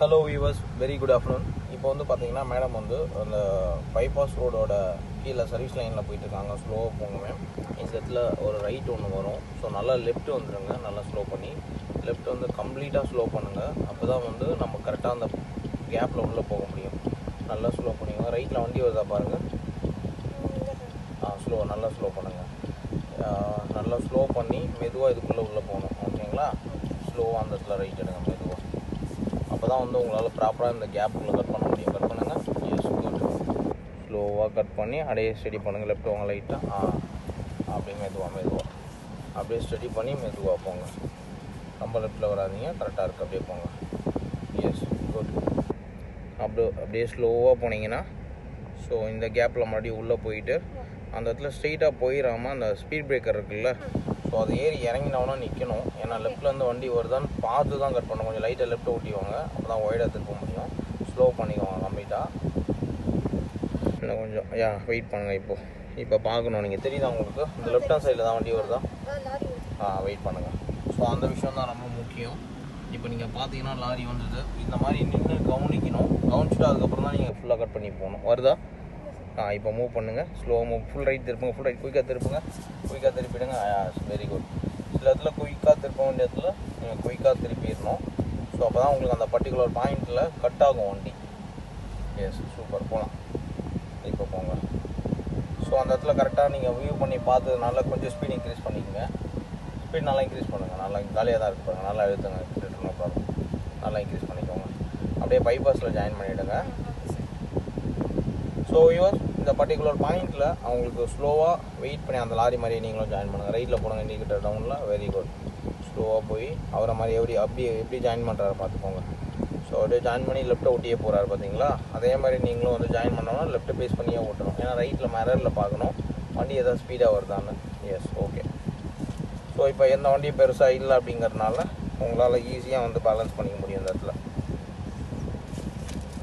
Hello viewers, very good afternoon. இப்போ வந்து பார்த்தீங்கன்னா மேடம் வந்து அந்த பைபாஸ் ரோடோட கீழே சர்வீஸ் லைனில் போயிட்டுருக்காங்க. ஸ்லோவாக போங்க மேம். இந்த இடத்துல ஒரு ரைட் ஒன்று வரும். ஸோ நல்லா லெஃப்ட் வந்துடுங்க. நல்லா ஸ்லோ பண்ணி லெஃப்ட் வந்து கம்ப்ளீட்டாக ஸ்லோ பண்ணுங்கள். அப்போ தான் வந்து நம்ம கரெக்டாக அந்த கேப்பில் உள்ளே போக முடியும். நல்லா ஸ்லோ பண்ணிங்க. ரைட்டில் வண்டி வருதா பாருங்கள். நல்லா ஸ்லோ பண்ணுங்கள். நல்லா ஸ்லோ பண்ணி மெதுவாக இதுக்குள்ளே உள்ளே போகணும். ஓகேங்களா? ஸ்லோவாக அந்த இடத்துல ரைட் எடுங்க மெதுவாக. அப்போ தான் வந்து உங்களால் ப்ராப்பராக இந்த கேப்புக்குள்ளே கட் பண்ண முடியும். கட் பண்ணுங்கள். S, good. ஸ்லோவாக கட் பண்ணி அப்படியே ஸ்டடி பண்ணுங்கள். லெஃப்ட் வாங்க லைட்டாக. அப்படியே மெதுவாக அப்படியே ஸ்டடி பண்ணி மெதுவாக போங்க. ரொம்ப லெஃப்ட்டில் வராதிங்க. கரெக்டாக இருக்குது. அப்படியே போங்க. Yes, good. அப்படியே ஸ்லோவாக போனீங்கன்னா ஸோ இந்த கேப்பில் மறுபடியும் உள்ளே போயிட்டு அந்த இடத்துல ஸ்ட்ரெயிட்டாக போயிடாமல் அந்த ஸ்பீட் பிரேக்கர் இருக்குல்ல, ஸோ அது ஏறி இறங்கினோன்னா நிற்கணும். ஏன்னா லெஃப்ட்லேருந்து வண்டி வருதான்னு பார்த்து தான் கட் பண்ணணும். கொஞ்சம் லைட்டாக லெஃப்ட்டை ஓட்டிவாங்க. அப்போ தான் ஒய்டாக திருப்ப முடியும். ஸ்லோ பண்ணிக்குவாங்க கம்ப்ளீட்டாக. இன்னும் கொஞ்சம் வெயிட் பண்ணுங்கள். இப்போ பார்க்கணும். நீங்கள் தெரியுதா உங்களுக்கு? இந்த லெஃப்ட் ஹேண்ட் சைடில் தான் வண்டி வருதா? வெயிட் பண்ணுங்கள். ஸோ அந்த விஷயம் தான் ரொம்ப முக்கியம். இப்போ நீங்கள் பார்த்தீங்கன்னா லாரி வந்தது. இந்த மாதிரி நின்று கவனிக்கணும். கவனிச்சுட்டு அதுக்கப்புறம் தான் நீங்கள் ஃபுல்லாக கட் பண்ணி போகணும். வருதா? இப்போ மூவ் பண்ணுங்கள். Slow move. ஃபுல் ரைட் திருப்புங்க. ஃபுல் ரைட் குயிக்காக திருப்புங்க. குயிக்காக திருப்பிடுங்க. Very good. சில இடத்துல குயிக்காக திருப்ப வேண்டிய இடத்துல நீங்கள் குயிக்காக திருப்பிடணும். ஸோ அப்போ தான் உங்களுக்கு அந்த பர்டிகுலர் பாயிண்டில் கட் ஆகும் வண்டி. Yes, super. போகலாம். இப்போ போங்க. ஸோ அந்த இடத்துல கரெக்டாக நீங்கள் வியூ பண்ணி பார்த்ததுனால கொஞ்சம் ஸ்பீட் இன்க்ரீஸ் பண்ணிக்கோங்க. ஸ்பீட் நல்லா இன்க்ரீஸ் பண்ணுங்கள். நல்லா காலியாக தான் இருக்கு பாருங்கள். நல்லா எழுத்துங்க. ரிட்டர்ன் பாருங்கள். நல்லா இன்க்ரீஸ் பண்ணிக்கோங்க. அப்படியே பைபாஸில் ஜாயின் பண்ணிவிடுங்க. ஸோ இந்த பர்டிகுலர் பாயிண்டில் அவங்களுக்கு ஸ்லோவாக வெயிட் பண்ணி அந்த லாரி மாதிரியே நீங்களும் ஜாயின் பண்ணுங்கள். ரைட்டில் போடுங்க. இண்டிகேட்டர் டவுனில். Very good. ஸ்லோவாக போய் அவரை மாதிரி எப்படி ஜாயின் பண்ணுறாரு பார்த்துக்கோங்க. ஸோ அப்படியே ஜாயின் பண்ணி லெஃப்ட்டை ஒட்டியே போகிறாரு பார்த்தீங்களா? அதே மாதிரி நீங்களும் வந்து ஜாயின் பண்ணோன்னா லெஃப்ட்டு பேஸ் பண்ணியே ஓட்டணும். ஏன்னா ரைட்டில் மிரரில் பார்க்கணும் வண்டி எதாவது ஸ்பீடாக வருதான்னு. S, okay. ஸோ இப்போ எந்த வண்டியும் பெருசாக இல்லை அப்படிங்கிறதுனால உங்களால் ஈஸியாக வந்து பேலன்ஸ் பண்ணிக்க முடியும் இந்த இடத்துல.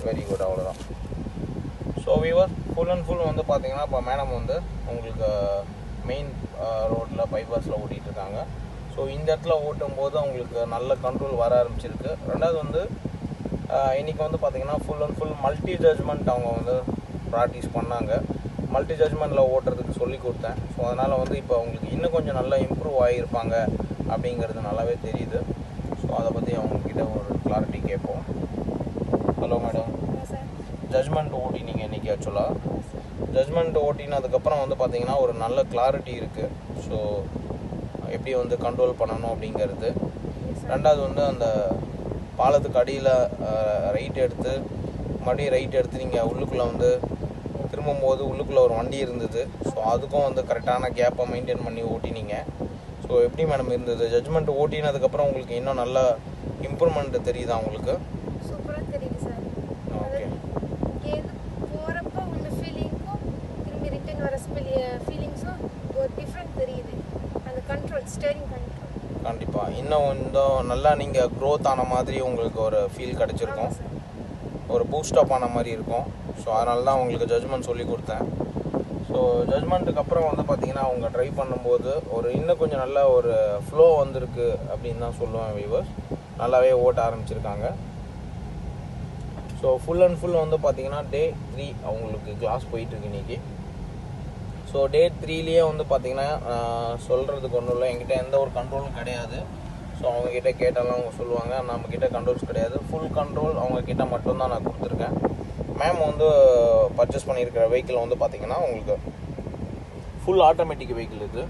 Very good. அவ்வளோதான். So viewer, full and full வந்து பார்த்தீங்கன்னா இப்போ மேடம் வந்து உங்களுக்கு மெயின் ரோட்டில் பைபாஸில் ஓட்டிகிட்ருக்காங்க. ஸோ இந்த இடத்துல ஓட்டும்போது அவங்களுக்கு நல்ல கண்ட்ரோல் வர ஆரம்பிச்சிருக்கு. ரெண்டாவது வந்து இன்றைக்கி வந்து பார்த்திங்கன்னா full and full multi judgement அவங்க வந்து ப்ராக்டிஸ் பண்ணாங்க. மல்டி ஜட்ஜ்மெண்ட்டில் ஓட்டுறதுக்கு சொல்லி கொடுத்தேன். ஸோ அதனால் வந்து இப்போ அவங்களுக்கு இன்னும் கொஞ்சம் நல்லா இம்ப்ரூவ் ஆகியிருப்பாங்க அப்படிங்கிறது நல்லாவே தெரியுது. ஸோ அதை பற்றி அவங்கக்கிட்ட ஒரு கிளாரிட்டி கேட்போம். Hello madam. ஜட்ஜ்மெண்ட் ஓட்டினீங்க இன்றைக்கி. ஆக்சுவலாக ஜட்ஜ்மெண்ட் ஓட்டினதுக்கப்புறம் வந்து பார்த்திங்கன்னா ஒரு நல்ல கிளாரிட்டி இருக்குது. ஸோ எப்படி வந்து கண்ட்ரோல் பண்ணணும் அப்படிங்கிறது. ரெண்டாவது வந்து அந்த பாலத்துக்கு அடியில் ரைட் எடுத்து மறுபடியும் ரைட் எடுத்து நீங்கள் உள்ளுக்குள்ளே வந்து திரும்பும்போது உள்ளுக்குள்ளே ஒரு வண்டி இருந்தது. ஸோ அதுக்கும் வந்து கரெக்டான கேப்பை மெயின்டைன் பண்ணி ஓட்டினீங்க. ஸோ எப்படி மேடம் இருந்தது? ஜட்ஜ்மெண்ட் ஓட்டினதுக்கப்புறம் உங்களுக்கு இன்னும் நல்ல இம்ப்ரூவ்மெண்ட் தெரியுதா உங்களுக்கு? சூப்பராக தெரியுது சார். ஓகே. போகிறப்போ உள்ள ஃபீலிங்க்கும் திரும்பி ரிட்டர்ன் வர ஃபீலிங்ஸும் ஒரு டிஃப்ரெண்ட் தெரியுது. அந்த கண்ட்ரோல், ஸ்டேரிங் கண்ட்ரோல் கண்டிப்பாக இன்னும் நல்லா நீங்கள் க்ரோத் ஆன மாதிரி உங்களுக்கு ஒரு ஃபீல் கிடச்சிருக்கும். ஒரு பூஸ்டப் ஆன மாதிரி இருக்கும். ஸோ அதனால தான் உங்களுக்கு ஜட்ஜ்மெண்ட் சொல்லி கொடுத்தேன். ஸோ ஜட்ஜ்மெண்ட்டுக்கு அப்புறம் வந்து பார்த்திங்கன்னா அவங்க ட்ரை பண்ணும்போது இன்னும் கொஞ்சம் நல்ல ஒரு ஃப்ளோ வந்திருக்கு அப்படின்னு தான் சொல்லுவேன் வியூவர்ஸ். நல்லாவே ஓட்ட ஆரம்பிச்சிருக்காங்க. ஸோ ஃபுல் அண்ட் ஃபுல் வந்து பார்த்திங்கன்னா டே 3 அவங்களுக்கு கிளாஸ் போயிட்டுருக்கு இன்றைக்கி. ஸோ டே 3லேயே வந்து பார்த்திங்கன்னா சொல்கிறதுக்கு ஒன்றும் இல்லை. என்கிட்ட எந்த ஒரு கண்ட்ரோலும் கிடையாது. ஸோ அவங்கக்கிட்ட கேட்டாலும் அவங்க சொல்லுவாங்க நம்மக்கிட்ட கண்ட்ரோல்ஸ் கிடையாது. ஃபுல் கண்ட்ரோல் அவங்கக்கிட்ட மட்டும்தான் நான் கொடுத்துருக்கேன். மேம் வந்து பர்ச்சேஸ் பண்ணியிருக்கிற வெஹிக்கிள் வந்து பார்த்திங்கன்னா உங்களுக்கு ஃபுல் ஆட்டோமேட்டிக் வெஹிக்கிள் இது.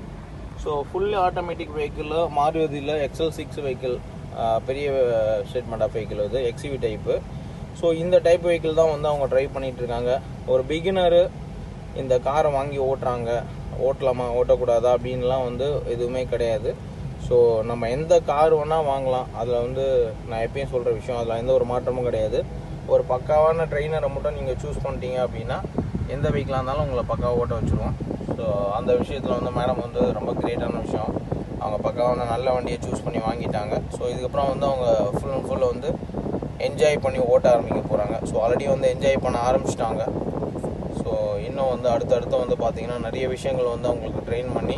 ஸோ ஃபுல் ஆட்டோமேட்டிக் வெஹிக்கிள் மாருதியில் XL6 வெஹிக்கிள், பெரிய ஸ்டேட்மெண்ட் ஆஃப் வெஹிக்கிள் இது, XUV டைப்பு. ஸோ இந்த டைப் வெஹிக்கிள் தான் வந்து அவங்க ட்ரைவ் பண்ணிகிட்ருக்காங்க. ஒரு பிகினரு இந்த காரை வாங்கி ஓட்டலாமா ஓட்டக்கூடாதா அப்படின்லாம் வந்து எதுவுமே கிடையாது. ஸோ நம்ம எந்த கார் வேணால் வாங்கலாம். அதில் வந்து நான் எப்பயும் சொல்கிற விஷயம், அதில் எந்த ஒரு மாற்றமும் கிடையாது. ஒரு பக்காவான ட்ரெயினரை மட்டும் நீங்கள் சூஸ் பண்ணிட்டீங்க அப்படின்னா எந்த வெஹிக்கிளாக இருந்தாலும் உங்களை பக்காவாக ஓட்ட வச்சுருவோம். ஸோ அந்த விஷயத்தில் வந்து மேடம் வந்து ரொம்ப கிரேட்டான விஷயம். அவங்க பக்காவான நல்ல வண்டியை சூஸ் பண்ணி வாங்கிட்டாங்க. ஸோ இதுக்கப்புறம் வந்து அவங்க ஃபுல் அண்ட் ஃபுல் வந்து என்ஜாய் பண்ணி ஓட்ட ஆரம்பிக்க போகிறாங்க. ஸோ ஆல்ரெடி வந்து என்ஜாய் பண்ண ஆரம்பிச்சிட்டாங்க. ஸோ இன்னும் வந்து அடுத்தடுத்து வந்து பார்த்திங்கன்னா நிறைய விஷயங்கள் வந்து அவங்களுக்கு ட்ரெயின் பண்ணி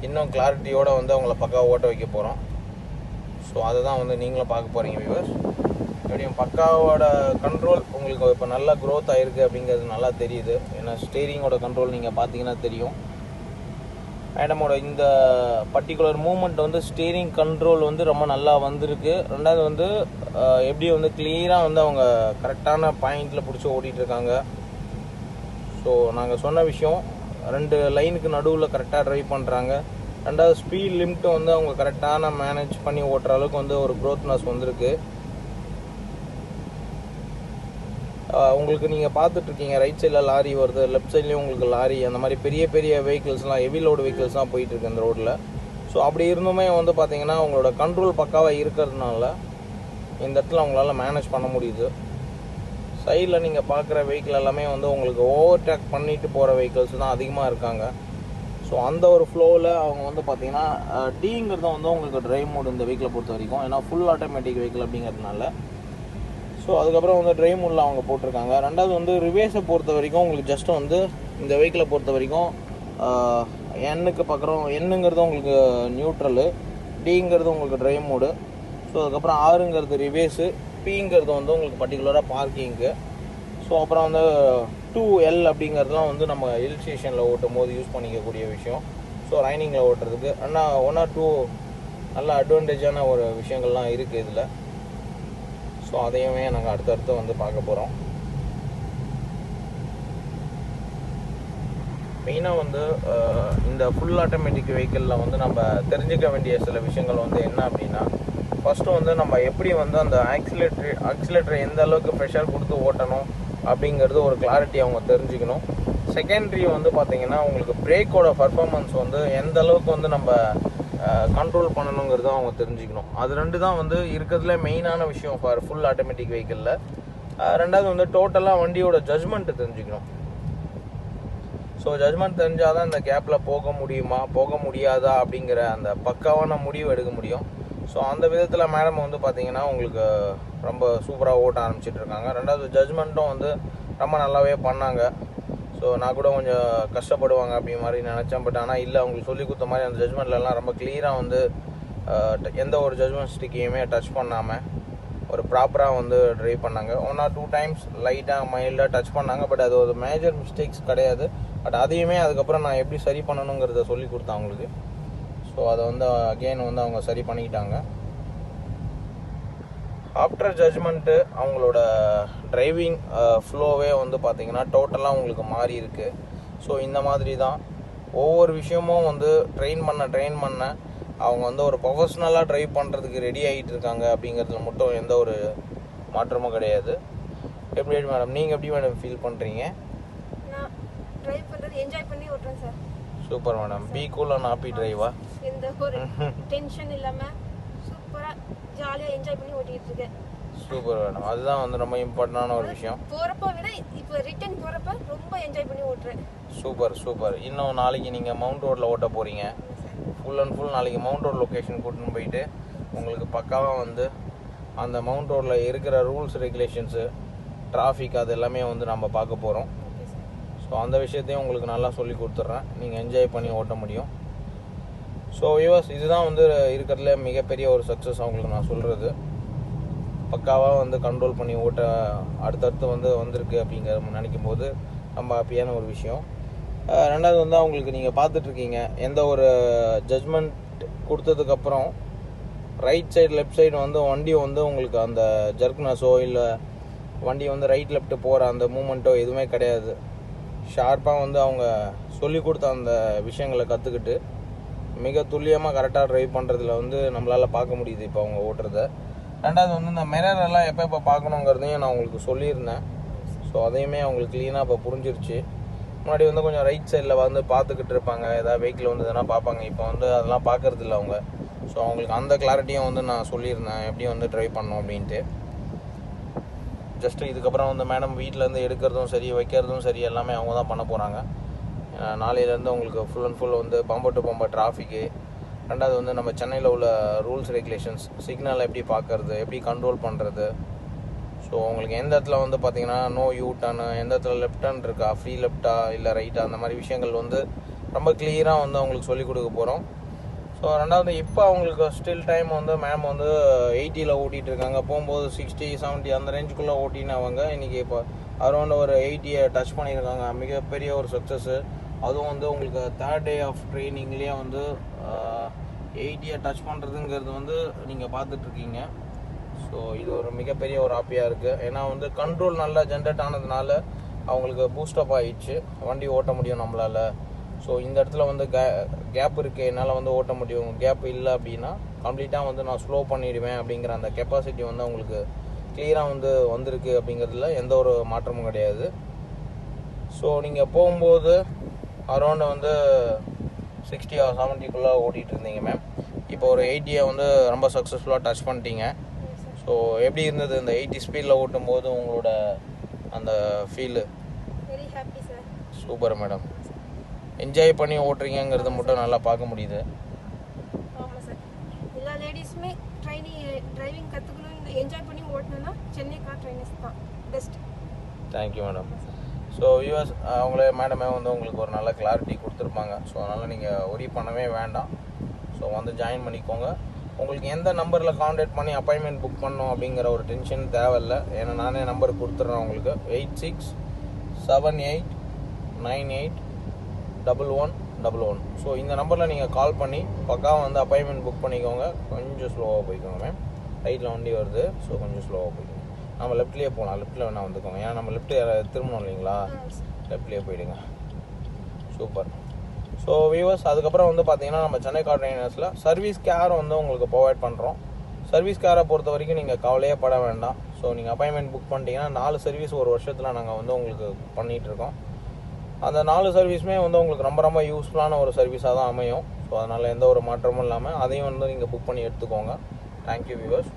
இன்னும் கிளாரிட்டியோடு வந்து அவங்கள பக்காவாக ஓட்ட வைக்க போகிறோம். ஸோ அதை தான் வந்து நீங்களும் பார்க்க போகிறீங்க வியூவர்ஸ். எப்படியும் பக்காவோட கண்ட்ரோல் உங்களுக்கு இப்போ நல்லா க்ரோத் ஆகிருக்கு அப்படிங்கிறது நல்லா தெரியுது. ஏன்னா ஸ்டீரிங்கோட கண்ட்ரோல் நீங்கள் பார்த்தீங்கன்னா தெரியும். மேடமோட இந்த பர்டிகுலர் மூமெண்ட் வந்து ஸ்டீரிங் கண்ட்ரோல் வந்து ரொம்ப நல்லா வந்திருக்கு. ரெண்டாவது வந்து எப்படி வந்து கிளியராக வந்து அவங்க கரெக்டான பாயிண்டில் பிடிச்சி ஓட்டிகிட்ருக்காங்க. ஸோ நாங்கள் சொன்ன விஷயம் 2 லைனுக்கு நடுவில் கரெக்டாக ட்ரைவ் பண்ணுறாங்க. ரெண்டாவது ஸ்பீட் லிமிட்டும் வந்து அவங்க கரெக்டான மேனேஜ் பண்ணி ஓட்டுற அளவுக்கு வந்து ஒரு க்ரோத்னஸ் வந்திருக்கு. உங்களுக்கு நீங்கள் பார்த்துட்ருக்கீங்க ரைட் சைடில் லாரி வருது, லெஃப்ட் சைட்லேயும் உங்களுக்கு லாரி, அந்த மாதிரி பெரிய பெரிய வெஹிக்கிள்ஸ்லாம் ஹெவி லோடு வெஹிக்கிள்ஸ்லாம் போயிட்டுருக்கு இந்த ரோட்டில். ஸோ அப்படி இருந்துமே வந்து பார்த்தீங்கன்னா அவங்களோட கண்ட்ரோல் பக்காவாக இருக்கிறதுனால இந்த இடத்துல அவங்களால மேனேஜ் பண்ண முடியுது. சைடில் நீங்கள் பார்க்குற வெஹிக்கிள் எல்லாமே வந்து உங்களுக்கு ஓவர்டேக் பண்ணிட்டு போகிற வெஹிக்கிள்ஸ் தான் அதிகமாக இருக்காங்க. ஸோ அந்த ஒரு ஃப்ளோவில் அவங்க வந்து பார்த்தீங்கன்னா டிங்கிறது வந்து உங்களுக்கு ட்ரைவ் மோட் இந்த வெஹிக்கிளை பொறுத்த வரைக்கும். ஏன்னா ஃபுல் ஆட்டோமேட்டிக் வெஹிக்கிள் அப்படிங்கிறதுனால. ஸோ அதுக்கப்புறம் வந்து ட்ரைவ் மோடில் அவங்க போட்டிருக்காங்க. ரெண்டாவது வந்து ரிவேஸை பொறுத்த வரைக்கும் உங்களுக்கு ஜஸ்ட் வந்து இந்த வெஹிக்கிளை பொறுத்த வரைக்கும் எண்ணுக்கு பார்க்குறோம். எண்ணுங்கிறது உங்களுக்கு நியூட்ரலு, டிங்கிறது உங்களுக்கு ட்ரைவ் மோடு. ஸோ அதுக்கப்புறம் ஆறுங்கிறது ரிவேஸு, பிங்கிறது வந்து உங்களுக்கு பர்டிகுலராக பார்க்கிங்கு. ஸோ அப்புறம் வந்து 2L அப்படிங்கிறதுலாம் வந்து நம்ம ஹில் ஸ்டேஷனில் ஓட்டும் போது யூஸ் பண்ணிக்கக்கூடிய விஷயம். ஸோ ரைனிங்கில் ஓட்டுறதுக்கு ஆனால் 1 or 2 நல்ல அட்வான்டேஜான ஒரு விஷயங்கள்லாம் இருக்குது இதில். ஸோ அதையுமே நாங்கள் அடுத்தடுத்து வந்து பார்க்க போகிறோம். மெயினாக வந்து இந்த ஃபுல் ஆட்டோமேட்டிக் வெஹிக்கிளில் வந்து நம்ம தெரிஞ்சுக்க வேண்டிய சில விஷயங்கள் வந்து என்ன அப்படின்னா, ஃபஸ்ட்டு வந்து நம்ம எப்படி வந்து அந்த ஆக்சிலேட்டரை எந்த அளவுக்கு ப்ரெஷர் கொடுத்து ஓட்டணும் அப்படிங்கிறது ஒரு கிளாரிட்டி அவங்க தெரிஞ்சுக்கணும். செகண்டரி வந்து பார்த்திங்கன்னா உங்களுக்கு பிரேக்கோட பர்ஃபார்மன்ஸ் வந்து எந்த அளவுக்கு வந்து நம்ம கண்ட்ரோல் பண்ணணுங்கிறத அவங்க தெரிஞ்சுக்கணும். அது 2 தான் வந்து இருக்கிறதுல மெயினான விஷயம் ஃபார் ஃபுல் ஆட்டோமேட்டிக் வெஹிக்கிளில். ரெண்டாவது வந்து டோட்டலாக வண்டியோட ஜட்ஜ்மெண்ட்டு தெரிஞ்சுக்கணும். ஸோ ஜட்ஜ்மெண்ட் தெரிஞ்சால் தான் இந்த கேப்பில் போக முடியுமா போக முடியாதா அப்படிங்கிற அந்த பக்காவான முடிவு எடுக்க முடியும். ஸோ அந்த விதத்தில் மேடம் வந்து பார்த்திங்கன்னா உங்களுக்கு ரொம்ப சூப்பராக ஓட்ட ஆரம்பிச்சிட்ருக்காங்க. ரெண்டாவது ஜட்ஜ்மெண்ட்டும் வந்து ரொம்ப நல்லாவே பண்ணாங்க. ஸோ நான் கூட கொஞ்சம் கஷ்டப்படுவாங்க அப்படி மாதிரி நினச்சேன். பட் ஆனால் இல்லை, அவங்களுக்கு சொல்லி கொடுத்த மாதிரி அந்த ஜட்ஜ்மெண்ட்லலாம் ரொம்ப கிளியராக வந்து எந்த ஒரு ஜட்ஜ்மெண்ட் ஸ்டிக்கையுமே டச் பண்ணாமல் ஒரு ப்ராப்பராக வந்து ட்ரைவ் பண்ணாங்க. 1 or 2 times லைட்டாக மைல்டாக டச் பண்ணாங்க. பட் அது ஒரு மேஜர் மிஸ்டேக்ஸ் கிடையாது. பட் அதையுமே அதுக்கப்புறம் நான் எப்படி சரி பண்ணணுங்கிறத சொல்லி கொடுத்தேன் அவங்களுக்கு. ஸோ அதை வந்து அகெயின் வந்து அவங்க சரி பண்ணிக்கிட்டாங்க. ஆஃப்டர் ஜட்ஜ்மெண்ட்டு அவங்களோட டிரைவிங் ஃப்ளோவே வந்து பார்த்திங்கன்னா டோட்டலாக உங்களுக்கு மாறி இருக்குது. ஸோ இந்த மாதிரி தான் ஒவ்வொரு விஷயமும் வந்து ட்ரெயின் பண்ண அவங்க வந்து ஒரு ப்ரொஃபஷ்னலாக ட்ரைவ் பண்ணுறதுக்கு ரெடி ஆகிட்டு இருக்காங்க அப்படிங்கிறதுல மட்டும் எந்த ஒரு மாற்றமும் கிடையாது. எப்படி மேடம், நீங்கள் எப்படி மேடம் ஃபீல் பண்ணுறீங்க? நான் ட்ரைவ் பண்ணுறது என்ஜாய் பண்ணி ஓட்டுறேன் sir. Super madam. Be cool and happy டிரைவா? எந்த ஒரு டென்ஷன் இல்லாமல் சூப்பராக ஜாலியாக என்ஜாய் பண்ணி ஓட்டிகிட்டு இருக்கேன். Super madam. அதுதான் வந்து ரொம்ப இம்பார்ட்டண்டான ஒரு விஷயம். போகிறப்ப விட இப்போ ரிட்டர்ன் போகிறப்ப ரொம்ப என்ஜாய் பண்ணி ஓட்டுறேன். சூப்பர். இன்னும் நாளைக்கு நீங்கள் மவுண்ட் ரோட்டில் ஓட்ட போகிறீங்க. ஃபுல் அண்ட் ஃபுல் நாளைக்கு மவுண்ட் ரோட் லொக்கேஷன் கூட்டின்னு போயிட்டு உங்களுக்கு பக்காவாக வந்து அந்த மவுண்ட் ரோட்டில் இருக்கிற ரூல்ஸ் ரெகுலேஷன்ஸு டிராஃபிக் அது எல்லாமே வந்து நம்ம பார்க்க போகிறோம். ஸோ அந்த விஷயத்தையும் உங்களுக்கு நல்லா சொல்லி கொடுத்துட்றேன். நீங்கள் என்ஜாய் பண்ணி ஓட்ட முடியும். ஸோ வியூவர்ஸ், இதுதான் வந்து இருக்கிறதுல மிகப்பெரிய ஒரு சக்ஸஸ் அவங்களுக்கு நான் சொல்கிறது. பக்காவாக வந்து கண்ட்ரோல் பண்ணி ஓட்ட அடுத்தடுத்து வந்து வந்திருக்கு அப்படிங்கிற நினைக்கும் போது ரொம்ப ஹாப்பியான ஒரு விஷயம். ரெண்டாவது வந்து அவங்களுக்கு நீங்கள் பார்த்துட்ருக்கீங்க எந்த ஒரு ஜட்ஜ்மெண்ட் கொடுத்ததுக்கப்புறம் ரைட் சைடு லெஃப்ட் சைடு வந்து வண்டி வந்து உங்களுக்கு அந்த ஜர்க்னஸோ இல்லை வண்டி வந்து ரைட் லெஃப்ட்டு போகிற அந்த மூமெண்ட்டோ எதுவுமே கிடையாது. ஷார்ப்பாக வந்து அவங்க சொல்லி கொடுத்த அந்த விஷயங்களை கற்றுக்கிட்டு மிக துல்லியமாக கரெக்டாக ட்ரைவ் பண்ணுறதுல வந்து நம்மளால் பார்க்க முடியுது இப்போ அவங்க ஓட்டுறத. ரெண்டாவது வந்து இந்த மிரரெல்லாம் எப்போ பார்க்கணுங்கிறதையும் நான் உங்களுக்கு சொல்லியிருந்தேன். ஸோ அதையுமே அவங்களுக்கு க்ளீனாக இப்போ புரிஞ்சிருச்சு. முன்னாடி வந்து கொஞ்சம் ரைட் சைடில் வந்து பார்த்துக்கிட்டு இருப்பாங்க, ஏதாவது வெஹிக்கிள் வந்து எதனா பார்ப்பாங்க. இப்போ வந்து அதெல்லாம் பார்க்கறது இல்லை அவங்க. ஸோ அவங்களுக்கு அந்த கிளாரிட்டியும் வந்து நான் சொல்லியிருந்தேன் எப்படி வந்து ட்ரைவ் பண்ணணும் அப்படின்ட்டு. ஜஸ்ட்டு இதுக்கப்புறம் வந்து மேடம் வீட்டிலேருந்து எடுக்கிறதும் சரி வைக்கிறதும் சரி எல்லாமே அவங்க தான் பண்ண போகிறாங்க. நாளையிலேருந்து உங்களுக்கு ஃபுல் அண்ட் ஃபுல் வந்து பம்பர் டு பம்பர் டிராஃபிக்கு. ரெண்டாவது வந்து நம்ம சென்னையில் உள்ள ரூல்ஸ் ரெகுலேஷன்ஸ், சிக்னல் எப்படி பார்க்கறது, எப்படி கண்ட்ரோல் பண்ணுறது. ஸோ உங்களுக்கு எந்த இடத்துல வந்து பார்த்திங்கன்னா நோ யூ டர்னு, எந்த இடத்துல லெஃப்ட் டர்ன் இருக்கா, ஃப்ரீ லெஃப்ட்டா இல்லை ரைட்டா, அந்த மாதிரி விஷயங்கள் வந்து ரொம்ப கிளியராக வந்து அவங்களுக்கு சொல்லிக் கொடுக்க போகிறோம். ஸோ ஸோ ரெண்டாவது இப்போ அவங்களுக்கு ஸ்டில் டைம் வந்து மேம் வந்து 80ல் ஓட்டிகிட்டு இருக்காங்க. போகும்போது 60, 70 அந்த ரேஞ்சுக்குள்ளே ஓட்டினவங்க இன்றைக்கி இப்போ அரௌண்ட் ஒரு 80 டச் பண்ணியிருக்காங்க. மிகப்பெரிய ஒரு சக்ஸஸ்ஸு. அதுவும் வந்து உங்களுக்கு 3rd டே ஆஃப் ட்ரைனிங்லேயே வந்து 80 டச் பண்ணுறதுங்கிறது வந்து நீங்கள் பார்த்துட்ருக்கீங்க. ஸோ இது ஒரு மிகப்பெரிய ஒரு ஹாப்பியாக இருக்குது. ஏன்னா வந்து கண்ட்ரோல் நல்லா ஜென்ரேட் ஆனதுனால அவங்களுக்கு பூஸ்டப் ஆகிடுச்சு, வண்டி ஓட்ட முடியும் நம்மளால். ஸோ இந்த இடத்துல வந்து கேப் இருக்குது, என்னால் வந்து ஓட்ட முடியும். கேப் இல்லை அப்படின்னா கம்ப்ளீட்டாக வந்து நான் ஸ்லோ பண்ணிடுவேன் அப்படிங்கிற அந்த கெப்பாசிட்டி வந்து அவங்களுக்கு கிளியராக வந்து வந்திருக்கு அப்படிங்கிறதுல எந்த ஒரு மாற்றமும் கிடையாது. ஸோ நீங்கள் போகும்போது அரௌண்டு வந்து 60 or 70க்குள்ளே ஓட்டிகிட்டு இருந்தீங்க மேம். இப்போ ஒரு 80 வந்து ரொம்ப சக்ஸஸ்ஃபுல்லாக டச் பண்ணிட்டீங்க. ஸோ எப்படி இருந்தது இந்த 80 ஸ்பீடில் ஓட்டும் போது உங்களோட அந்த feel? Very happy sir. Super madam. Enjoy பண்ணி ஓட்டுறீங்கிறத மட்டும் நல்லா பார்க்க முடியுது. ஆமாம் சார். எல்லா லேடிஸுமே டிரைவிங் கற்றுக்கணும், என்ஜாய் பண்ணி ஓட்டணும்னா சென்னை கார் ட்ரைனர்ஸ் தான் best. Thank you madam. So US அவங்களே மேடமே வந்து உங்களுக்கு ஒரு நல்ல கிளாரிட்டி கொடுத்துருப்பாங்க. ஸோ அதனால் நீங்கள் ஒரி பண்ணவே வேண்டாம். ஸோ வந்து ஜாயின் பண்ணிக்கோங்க. உங்களுக்கு எந்த நம்பரில் காண்டாக்ட் பண்ணி அப்பாயின்மெண்ட் புக் பண்ணணும் அப்படிங்கிற ஒரு டென்ஷன் தேவையில்லை. ஏன்னா நானே நம்பர் கொடுத்துட்றேன் உங்களுக்கு. 8678981111. ஸோ இந்த நம்பரில் நீங்கள் கால் பண்ணி பக்காவாக வந்து அப்பாயின்மெண்ட் புக் பண்ணிக்கோங்க. கொஞ்சம் ஸ்லோவாக போய்க்கோங்க மேம். ரைட்டில் வண்டி வருது, ஸோ கொஞ்சம் ஸ்லோவாக போய்க்கோங்க. நம்ம லெஃப்ட்லேயே போகலாம், லெஃப்ட்டில் வேணால் வந்துக்கோங்க. ஏன்னா நம்ம லெஃப்ட்டு திரும்பணும் இல்லைங்களா, லெஃப்ட்லேயே போயிடுங்க. சூப்பர். ஸோ வியூவர்ஸ், அதுக்கப்புறம் வந்து பார்த்தீங்கன்னா நம்ம சென்னை கார் ட்ரைனர்ஸில் சர்வீஸ் கேர் வந்து உங்களுக்கு ப்ரொவைட் பண்ணுறோம். சர்வீஸ் கேரை பொறுத்த வரைக்கும் நீங்கள் கவலையே பட வேண்டாம். ஸோ நீங்கள் அப்பாயின்மெண்ட் புக் பண்ணிட்டீங்கன்னா 4 சர்வீஸ் ஒரு வருஷத்தில் நாங்கள் வந்து உங்களுக்கு பண்ணிகிட்ருக்கோம். அந்த 4 சர்வீஸுமே வந்து உங்களுக்கு ரொம்ப ரொம்ப யூஸ்ஃபுல்லான ஒரு சர்வீஸாக தான் அமையும். ஸோ அதனால் எந்த ஒரு மாற்றமும் இல்லாமல் அதையும் வந்து நீங்கள் புக் பண்ணி எடுத்துக்கோங்க. Thank you viewers.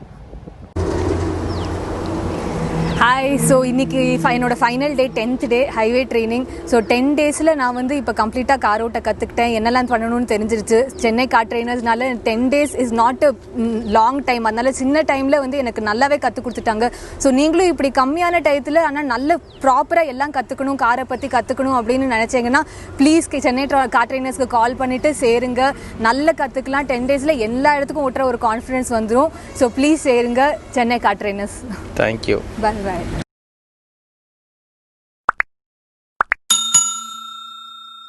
ஹாய். ஸோ இன்றைக்கி என்னோட ஃபைனல் டே, 10th டே ஹைவே ட்ரைனிங். ஸோ 10 டேஸில் நான் வந்து இப்போ கம்ப்ளீட்டாக கார் ஓட்ட கற்றுக்கிட்டேன். என்னெல்லாம் பண்ணணும்னு தெரிஞ்சிருச்சு. சென்னை கார் ட்ரைனர்ஸ்னால 10 days is not a long time. அதனால சின்ன டைமில் வந்து எனக்கு நல்லாவே கற்றுக் கொடுத்துட்டாங்க. ஸோ நீங்களும் இப்படி கம்மியான டயத்தில் ஆனால் நல்ல ப்ராப்பராக எல்லாம் கற்றுக்கணும், காரை பற்றி கற்றுக்கணும் அப்படின்னு நினச்சிங்கன்னா ப்ளீஸ் சென்னை கார் ட்ரைனர்ஸ்க்கு கால் பண்ணிவிட்டு சேருங்க. நல்ல கற்றுக்கலாம். 10 days எல்லா இடத்துக்கும் ஓட்டுற ஒரு கான்ஃபிடன்ஸ் வந்துடும். ஸோ ப்ளீஸ் சேருங்க Chennai car trainers. Thank you. Bye.